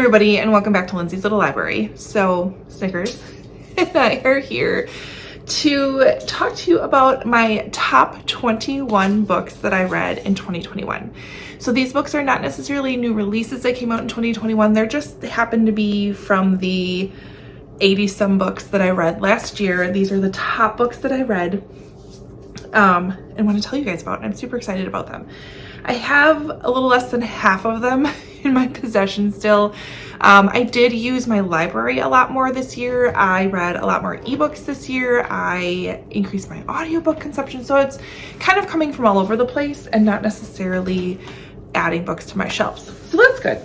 everybody, and welcome back to Lindsay's Little Library. So, Snickers and I are here to talk to you about my top 21 books that I read in 2021. So these books are not necessarily new releases that came out in 2021. They happen to be from the 80-some books that I read last year. These are the top books that I read and want to tell you guys about, and I'm super excited about them. I have a little less than half of them in my possession still. I did use my library a lot more this year. I read a lot more ebooks this year. I increased my audiobook consumption. So it's kind of coming from all over the place and not necessarily adding books to my shelves. So that's good.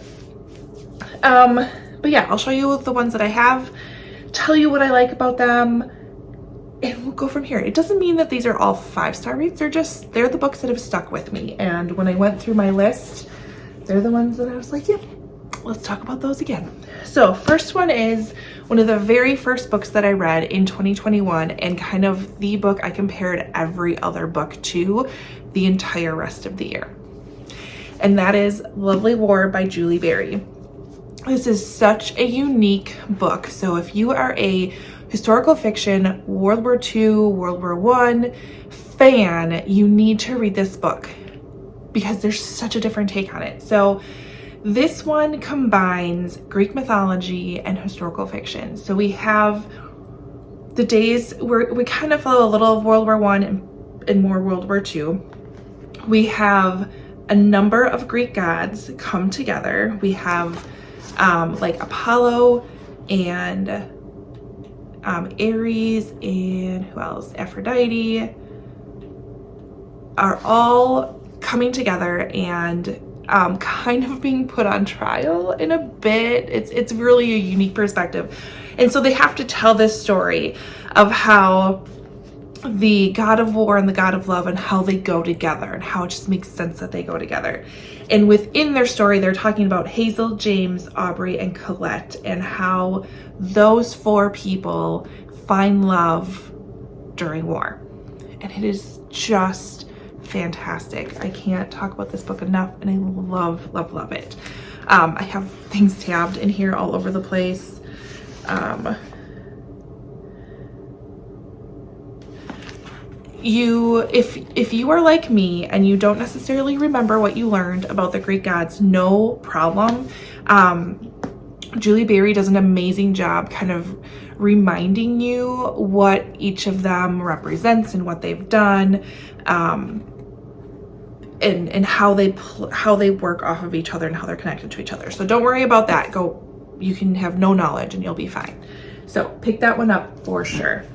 But yeah, I'll show you the ones that I have, tell you what I like about them, and we'll go from here. It doesn't mean that these are all 5-star reads. They're the books that have stuck with me. And when I went through my list, they're the ones that I was like, yeah, let's talk about those again. So first one is one of the very first books that I read in 2021, and kind of the book I compared every other book to the entire rest of the year. And that is Lovely War by Julie Berry. This is such a unique book. So if you are a historical fiction, World War II, World War I fan, you need to read this book because there's such a different take on it. So this one combines Greek mythology and historical fiction. So we have the days where we kind of follow a little of World War I and more World War II. We have a number of Greek gods come together. We have like Apollo and Ares and who else? Aphrodite are all coming together and kind of being put on trial in a bit. It's really a unique perspective. And so they have to tell this story of how the god of war and the god of love and how they go together and how it just makes sense that they go together. And within their story, they're talking about Hazel, James, Aubrey, and Colette and how those 4 people find love during war. And it is just fantastic. I can't talk about this book enough, and I love, love, love it. I have things tabbed in here all over the place. If you are like me and you don't necessarily remember what you learned about the Greek gods, no problem. Julie Berry does an amazing job kind of reminding you what each of them represents and what they've done, and how they work off of each other and how they're connected to each other. So don't worry about that. You can have no knowledge and you'll be fine. So pick that one up for sure.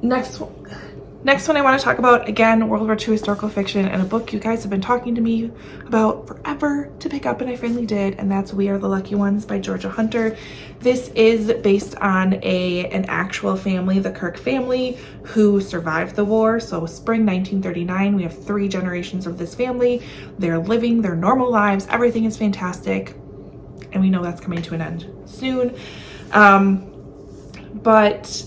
Next one I want to talk about, again, World War II historical fiction, and a book you guys have been talking to me about forever to pick up, and I finally did, and that's We Are the Lucky Ones by Georgia Hunter. This is based on an actual family, the Kirk family, who survived the war. So spring 1939, we have 3 generations of this family. They're living their normal lives. Everything is fantastic, and we know that's coming to an end soon. But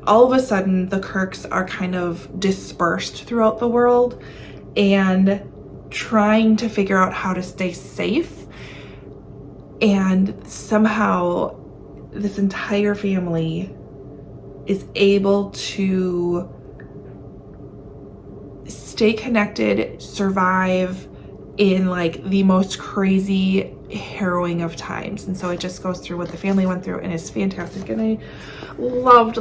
all of a sudden, the Kirks are kind of dispersed throughout the world and trying to figure out how to stay safe. And somehow this entire family is able to stay connected, survive in like the most crazy, harrowing of times. And so it just goes through what the family went through, and it's fantastic, and I loved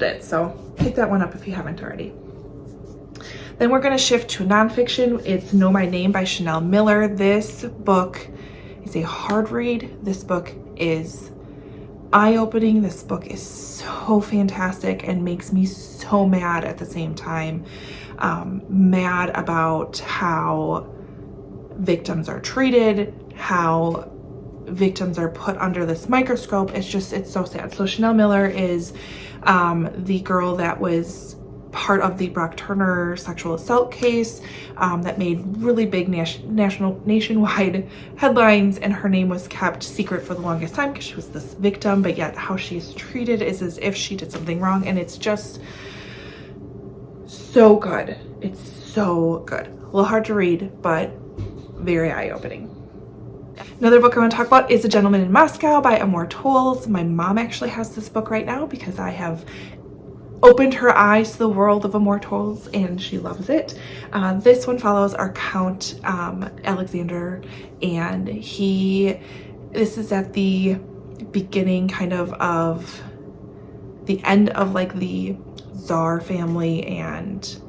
it. So pick that one up if you haven't already. Then we're going to shift to nonfiction. It's Know My Name by Chanel Miller. This book is a hard read. This book is eye-opening. This book is so fantastic and makes me so mad at the same time. Mad about how victims are treated, how victims are put under this microscope. It's so sad. So Chanel Miller is the girl that was part of the Brock Turner sexual assault case that made really big nationwide headlines, and her name was kept secret for the longest time because she was this victim, but yet how she's treated is as if she did something wrong, and it's just so good. It's so good. A little hard to read, but very eye-opening. Another book I want to talk about is A Gentleman in Moscow by Amor Towles. My mom actually has this book right now because I have opened her eyes to the world of Amor Towles and she loves it. This one follows our Count Alexander, and this is at the beginning kind of the end of like the Tsar family and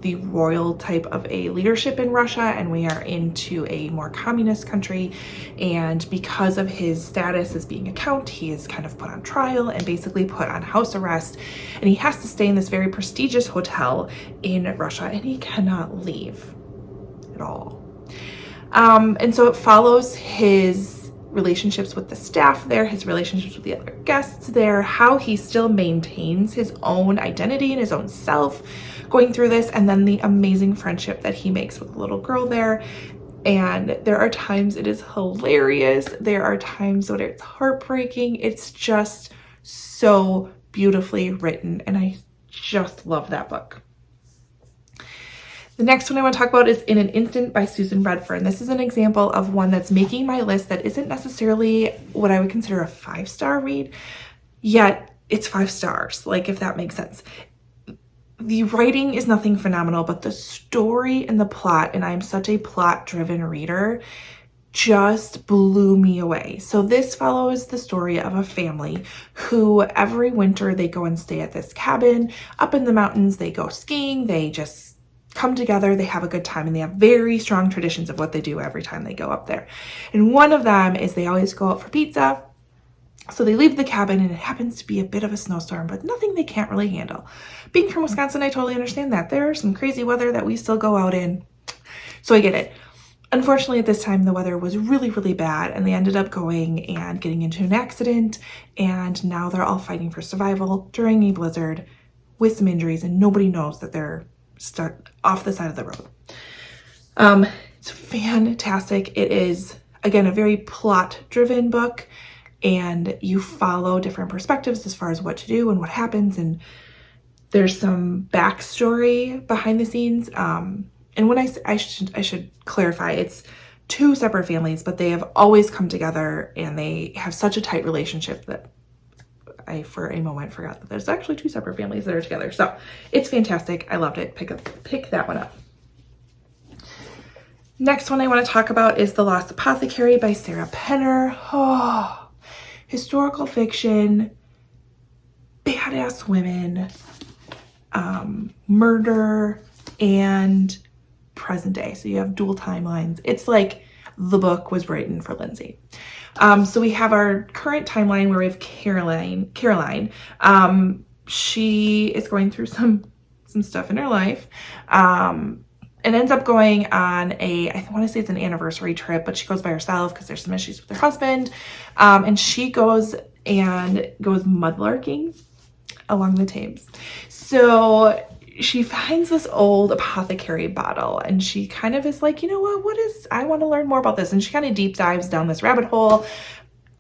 the royal type of a leadership in Russia, and we are into a more communist country. And because of his status as being a count, he is kind of put on trial and basically put on house arrest, and he has to stay in this very prestigious hotel in Russia, and he cannot leave at all. And so it follows his relationships with the staff there, his relationships with the other guests there, how he still maintains his own identity and his own self going through this, and then the amazing friendship that he makes with the little girl there. And there are times it is hilarious. There are times when it's heartbreaking. It's just so beautifully written, and I just love that book. The next one I want to talk about is In an Instant by Susan Redfern. This is an example of one that's making my list that isn't necessarily what I would consider a 5-star read, yet it's 5 stars, like if that makes sense. The writing is nothing phenomenal, but the story and the plot, and I'm such a plot-driven reader, just blew me away. So this follows the story of a family who every winter they go and stay at this cabin up in the mountains. They go skiing, they just come together, they have a good time, and they have very strong traditions of what they do every time they go up there. And one of them is they always go out for pizza. So they leave the cabin, and it happens to be a bit of a snowstorm, but nothing they can't really handle. Being from Wisconsin, I totally understand that. There's some crazy weather that we still go out in, so I get it. Unfortunately, at this time, the weather was really, really bad, and they ended up going and getting into an accident, and now they're all fighting for survival during a blizzard with some injuries, and nobody knows that they're stuck off the side of the road. It's fantastic. It is, again, a very plot-driven book, and you follow different perspectives as far as what to do and what happens, and there's some backstory behind the scenes. And when I should clarify, it's 2 separate families, but they have always come together, and they have such a tight relationship that I, for a moment, forgot that there's actually 2 separate families that are together. So it's fantastic. I loved it. Pick that one up. Next one I want to talk about is The Lost Apothecary by Sarah Penner. Oh, historical fiction, badass women, murder, and present day. So you have dual timelines. It's like the book was written for Lindsey. So we have our current timeline where we have Caroline. She is going through some stuff in her life. And ends up going on I want to say it's an anniversary trip, but she goes by herself because there's some issues with her husband. And she goes mudlarking along the Thames. So she finds this old apothecary bottle, and she kind of is like, you know what, I want to learn more about this. And she kind of deep dives down this rabbit hole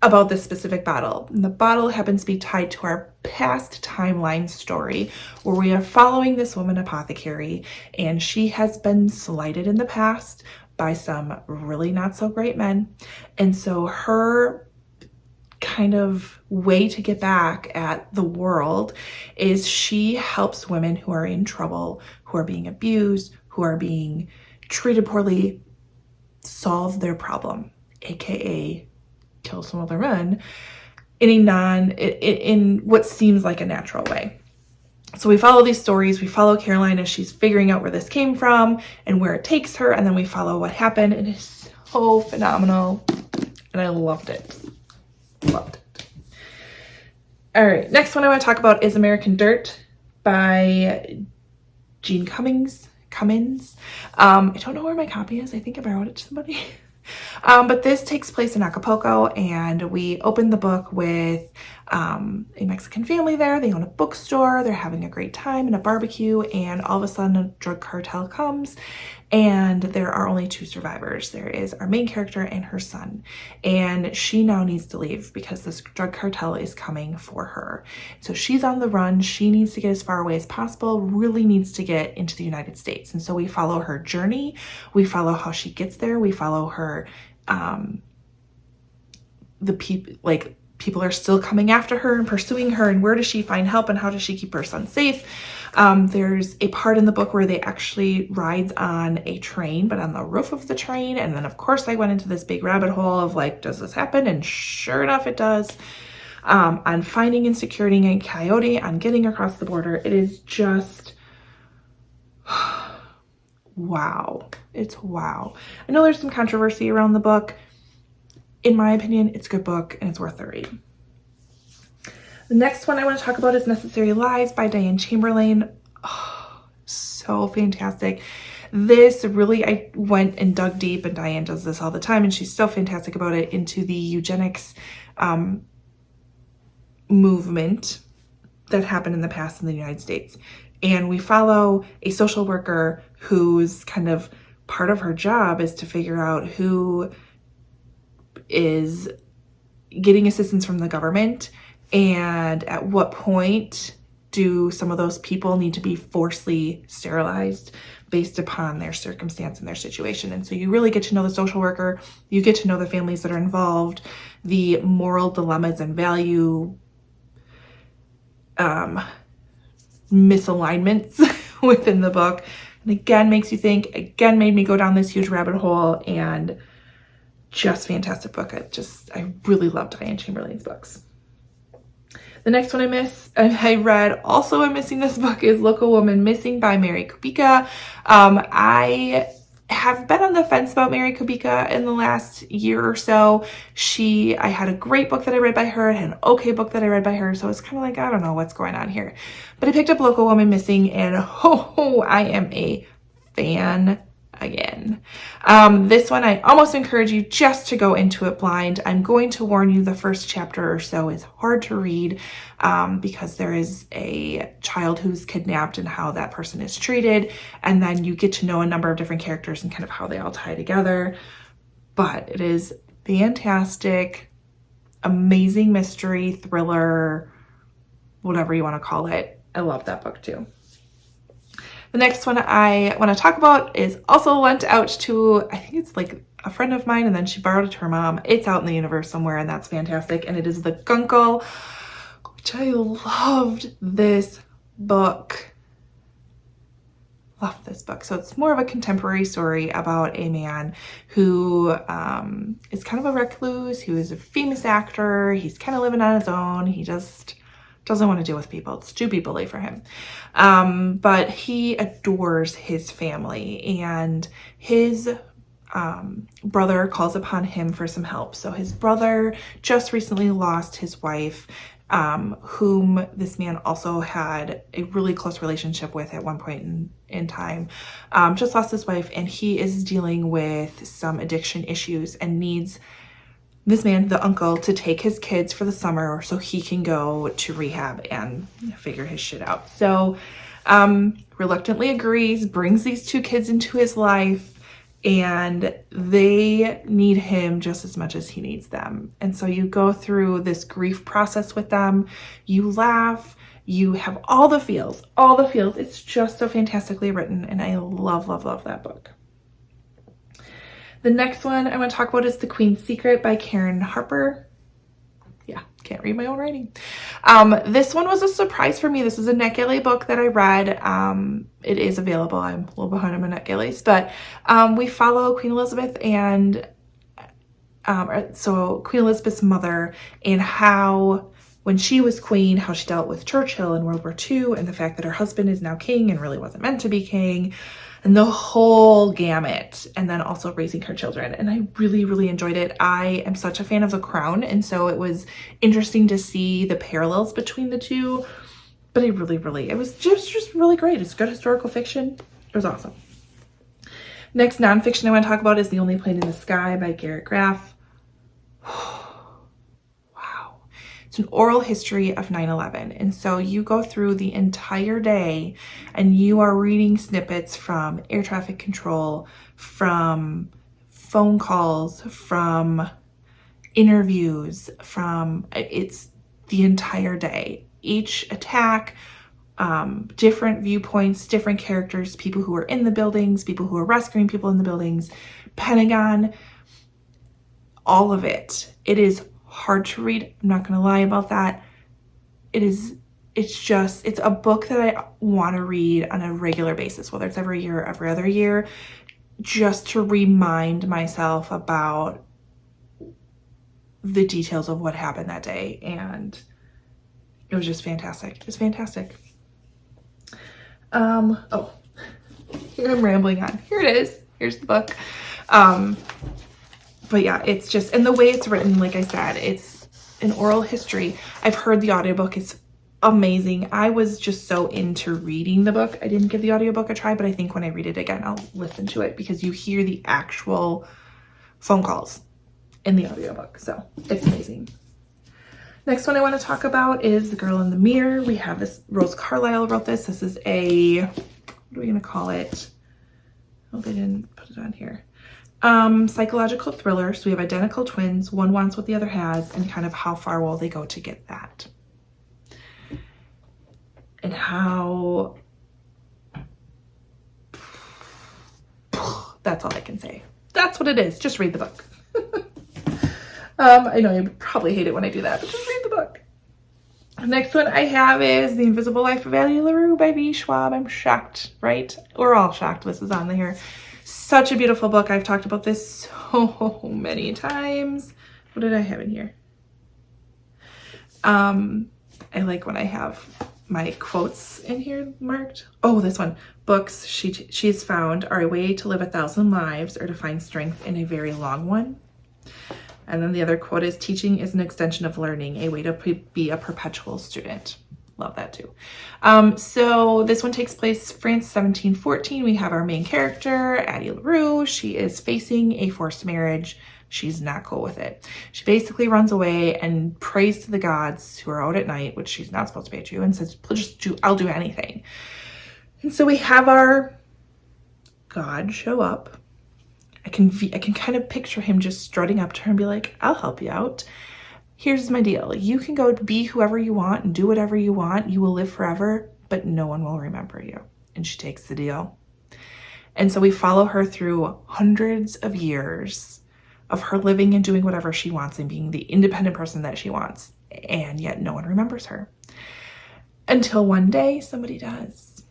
about this specific bottle. And the bottle happens to be tied to our past timeline story, where we are following this woman apothecary, and she has been slighted in the past by some really not so great men. And so her kind of way to get back at the world is she helps women who are in trouble, who are being abused, who are being treated poorly, solve their problem, aka kill some other men, in what seems like a natural way. So we follow these stories. We follow Caroline as she's figuring out where this came from and where it takes her, and then we follow what happened. It is so phenomenal, and I loved it. Loved it. All right, next one I want to talk about is American Dirt by Jean Cummins. I don't know where my copy is. I think I borrowed it to somebody. But this takes place in Acapulco, and we open the book with a Mexican family there. They own a bookstore. They're having a great time and a barbecue, and all of a sudden a drug cartel comes, and there are only 2 survivors. There is our main character and her son, and she now needs to leave because this drug cartel is coming for her. So she's on the run. She needs to get as far away as possible, really needs to get into the United States. And so we follow her journey. We follow how she gets there. We follow her people are still coming after her and pursuing her, and where does she find help and how does she keep her son safe? There's a part in the book where they actually rides on a train, but on the roof of the train. And then of course I went into this big rabbit hole of like, does this happen? And sure enough, it does. On finding and securing a coyote, on getting across the border. It is just, wow. It's wow. I know there's some controversy around the book. In my opinion, it's a good book and it's worth the read. The next one I want to talk about is Necessary Lies by Diane Chamberlain. Oh, so fantastic. This really, I went and dug deep, and Diane does this all the time, and she's so fantastic about it, into the eugenics movement that happened in the past in the United States. And we follow a social worker whose kind of part of her job is to figure out who is getting assistance from the government, and at what point do some of those people need to be forcibly sterilized based upon their circumstance and their situation. And so you really get to know the social worker, you get to know the families that are involved, the moral dilemmas and value misalignments within the book. And again, makes you think, again, made me go down this huge rabbit hole, and just fantastic book. I really love Diane Chamberlain's books. The next one I read, also I'm missing this book, is Local Woman Missing by Mary Kubica. I have been on the fence about Mary Kubica in the last year or so. I had a great book that I read by her, and an okay book that I read by her, so it's kind of like, I don't know what's going on here. But I picked up Local Woman Missing, and I am a fan again. This one I almost encourage you just to go into it blind. I'm going to warn you, the first chapter or so is hard to read because there is a child who's kidnapped and how that person is treated, and then you get to know a number of different characters and kind of how they all tie together. But it is fantastic, amazing mystery, thriller, whatever you want to call it. I love that book too. The next one I want to talk about is also lent out to, I think it's like a friend of mine, and then she borrowed it to her mom. It's out in the universe somewhere, and that's fantastic. And it is the Gunko, which I loved this book. Love this book. So it's more of a contemporary story about a man who is kind of a recluse, who is a famous actor. He's kind of living on his own. He just doesn't want to deal with people. It's too people-y for him. But he adores his family, and his brother calls upon him for some help. So his brother just recently lost his wife, whom this man also had a really close relationship with at one point in time. Just lost his wife, and he is dealing with some addiction issues and needs this man, the uncle, to take his kids for the summer so he can go to rehab and figure his shit out. So reluctantly agrees, brings these two kids into his life, and they need him just as much as he needs them. And so you go through this grief process with them. You laugh, you have all the feels, all the feels. It's just so fantastically written, and I love, love, love that book. The next one I want to talk about is The Queen's Secret by Karen Harper. Yeah, can't read my own writing. This one was a surprise for me. This was a NetGalley book that I read. It is available. I'm a little behind on my NetGalleys, but we follow Queen Elizabeth and so Queen Elizabeth's mother, and how when she was queen, how she dealt with Churchill in World War II, and the fact that her husband is now king and really wasn't meant to be king, and the whole gamut, and then also raising her children. And I really, really enjoyed it. I am such a fan of The Crown, and so it was interesting to see the parallels between the two, but it was just really great. It's good historical fiction. It was awesome. Next nonfiction I want to talk about is The Only Plane in the Sky by Garrett Graff. It's an oral history of 9/11. And so you go through the entire day and you are reading snippets from air traffic control, from phone calls, from interviews, it's the entire day. Each attack, different viewpoints, different characters, people who are in the buildings, people who are rescuing people in the buildings, Pentagon, all of it. It is hard to read. I'm not gonna lie about that. It's a book that I want to read on a regular basis, whether it's every year or every other year, just to remind myself about the details of what happened that day. And it was just fantastic. It's fantastic. Oh, here I'm rambling on. Here it is. Here's the book. But yeah, it's just, and the way it's written, like I said, it's an oral history. I've heard the audiobook is amazing. I was just so into reading the book. I didn't give the audiobook a try, but I think when I read it again, I'll listen to it because you hear the actual phone calls in the audiobook. So it's amazing. Next one I want to talk about is The Girl in the Mirror. We have this, Rose Carlisle wrote this. This is a, what are we going to call it? Oh, they didn't put it on here. Psychological thriller. So we have identical twins. One wants what the other has, and kind of how far will they go to get that? And how, that's all I can say. That's what it is. Just read the book. I know you probably hate it when I do that, but just read the book. The next one I have is The Invisible Life of Addie LaRue by V. Schwab. I'm shocked, right? We're all shocked this is on here. Such a beautiful book. I've talked about this so many times. What did I have in here? I like when I have my quotes in here marked. Oh, this one. Books she's found are a way to live 1,000 lives or to find strength in a very long one. And then the other quote is, teaching is an extension of learning, a way to be a perpetual student. Love that too. So this one takes place France 1714. We have our main character, Addie LaRue. She is facing a forced marriage. She's not cool with it. She basically runs away and prays to the gods who are out at night, which she's not supposed to pay to, and says, I'll do anything. And so we have our god show up. I can kind of picture him just strutting up to her and be like, I'll help you out. Here's my deal. You can go be whoever you want and do whatever you want. You will live forever, but no one will remember you. And she takes the deal. And so we follow her through hundreds of years of her living and doing whatever she wants and being the independent person that she wants. And yet no one remembers her. Until one day somebody does.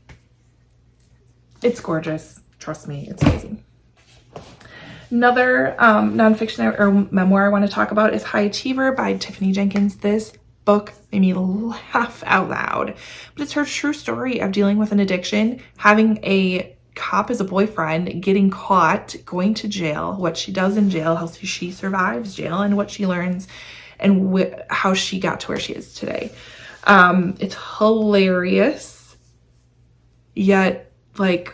It's gorgeous. Trust me, it's amazing. Another nonfiction or memoir I want to talk about is High Achiever by Tiffany Jenkins. This book made me laugh out loud, but it's her true story of dealing with an addiction, having a cop as a boyfriend, getting caught, going to jail, what she does in jail, how she survives jail, and what she learns, and how she got to where she is today. It's hilarious, yet like,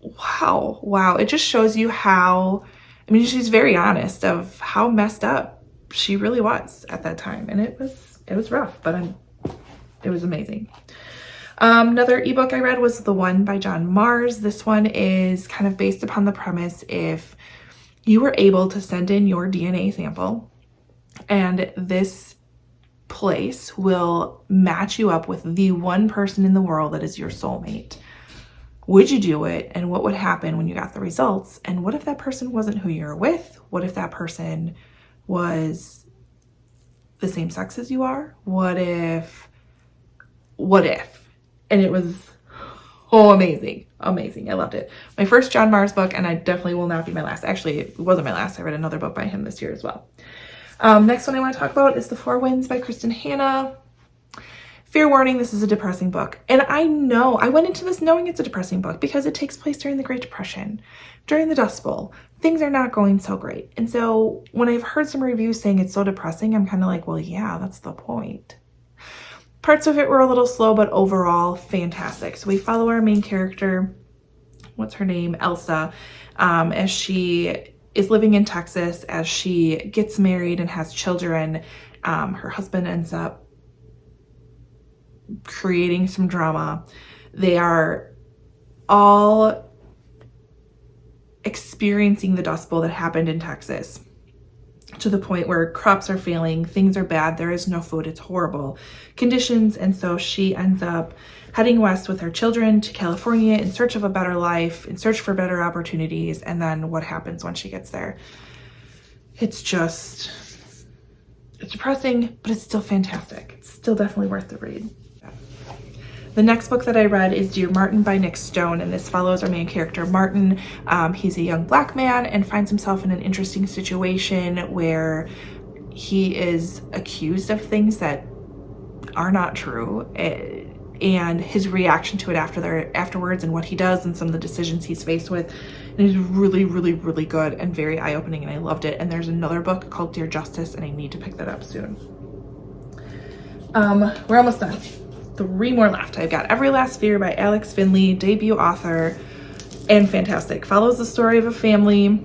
wow. It just shows you how, I mean, she's very honest of how messed up she really was at that time. And it was rough, but it was amazing. Another ebook I read was The One by John Mars. This one is kind of based upon the premise, if you were able to send in your DNA sample and this place will match you up with the one person in the world that is your soulmate, would you do it? And what would happen when you got the results? And what if that person wasn't who you're with? What if that person was the same sex as you are? What if? And it was amazing. I loved it. My first John Mars book, and I definitely will not be my last. Actually, it wasn't my last. I read another book by him this year as well. Next one I want to talk about is The Four Winds by Kristen Hanna. Fair warning, this is a depressing book. And I know, I went into this knowing it's a depressing book because it takes place during the Great Depression, during the Dust Bowl. Things are not going so great. And so when I've heard some reviews saying it's so depressing, I'm kind of like, well, yeah, that's the point. Parts of it were a little slow, but overall fantastic. So we follow our main character, what's her name, Elsa, as she is living in Texas, as she gets married and has children. Her husband ends up creating some drama. They are all experiencing the Dust Bowl that happened in Texas, to the point where crops are failing, things are bad, there is no food, it's horrible conditions. And so she ends up heading west with her children to California in search of a better life, in search for better opportunities. And then what happens when she gets there? It's It's depressing, but it's still fantastic. It's still definitely worth the read. The next book that I read is Dear Martin by Nick Stone, and this follows our main character, Martin. He's a young Black man and finds himself in an interesting situation where he is accused of things that are not true, and his reaction to it afterwards and what he does and some of the decisions he's faced with is really, really, really good and very eye-opening, and I loved it. And there's another book called Dear Justice, and I need to pick that up soon. We're almost done. 3 more left. I've got Every Last Fear by Alex Finley, debut author, and fantastic. Follows the story of a family.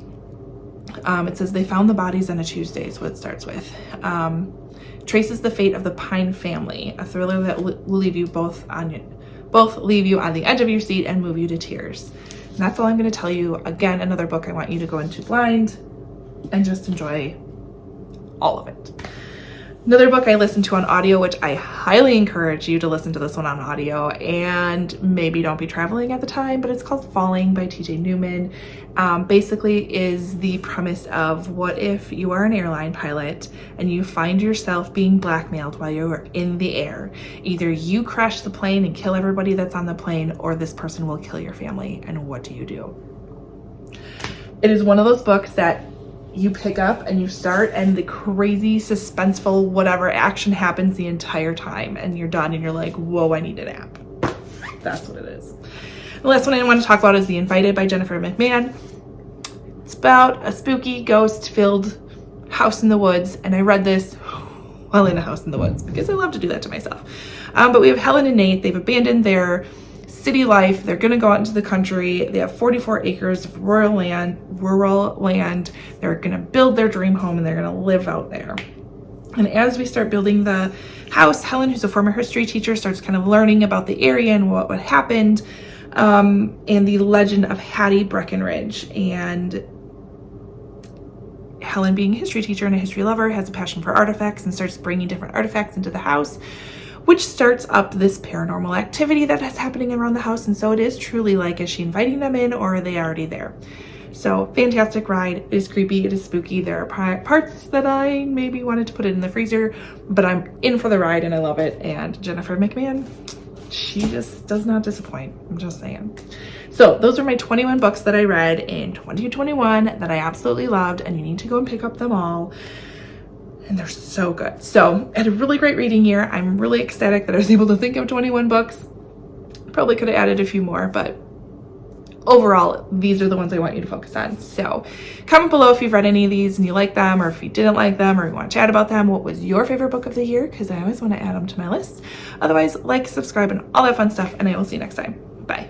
It says they found the bodies on a Tuesday, is what it starts with. Traces the fate of the Pine family, a thriller that will leave you both leave you on the edge of your seat and move you to tears. And that's all I'm going to tell you. Again, another book I want you to go into blind and just enjoy all of it. Another book I listened to on audio, which I highly encourage you to listen to this one on audio, and maybe don't be traveling at the time, but it's called Falling by TJ Newman. Basically is the premise of what if you are an airline pilot and you find yourself being blackmailed while you're in the air. Either you crash the plane and kill everybody that's on the plane, or this person will kill your family, and what do you do? It is one of those books that you pick up and you start, and the crazy, suspenseful, whatever action happens the entire time, and you're done and you're like, whoa, I need a nap. That's what it is. The last one I want to talk about is The Invited by Jennifer McMahon. It's about a spooky, ghost-filled house in the woods, and I read this while in a house in the woods because I love to do that to myself. But we have Helen and Nate. They've abandoned their city life. They're gonna go out into the country. They have 44 acres of rural land. They're gonna build their dream home and they're gonna live out there. And as we start building the house, Helen, who's a former history teacher, starts kind of learning about the area and what happened, and the legend of Hattie Breckenridge. And Helen, being a history teacher and a history lover, has a passion for artifacts and starts bringing different artifacts into the house, which starts up this paranormal activity that is happening around the house. And so it is truly like, is she inviting them in, or are they already there? So fantastic ride. It is creepy, it is spooky. There are parts that I maybe wanted to put it in the freezer, but I'm in for the ride and I love it. And Jennifer McMahon, she just does not disappoint. I'm just saying. So those are my 21 books that I read in 2021 that I absolutely loved, and you need to go and pick up them all. And they're so good. So I had a really great reading year. I'm really ecstatic that I was able to think of 21 books. Probably could have added a few more, but overall, these are the ones I want you to focus on. So comment below if you've read any of these and you like them, or if you didn't like them, or you want to chat about them. What was your favorite book of the year? Because I always want to add them to my list. Otherwise, like, subscribe, and all that fun stuff, and I will see you next time. Bye.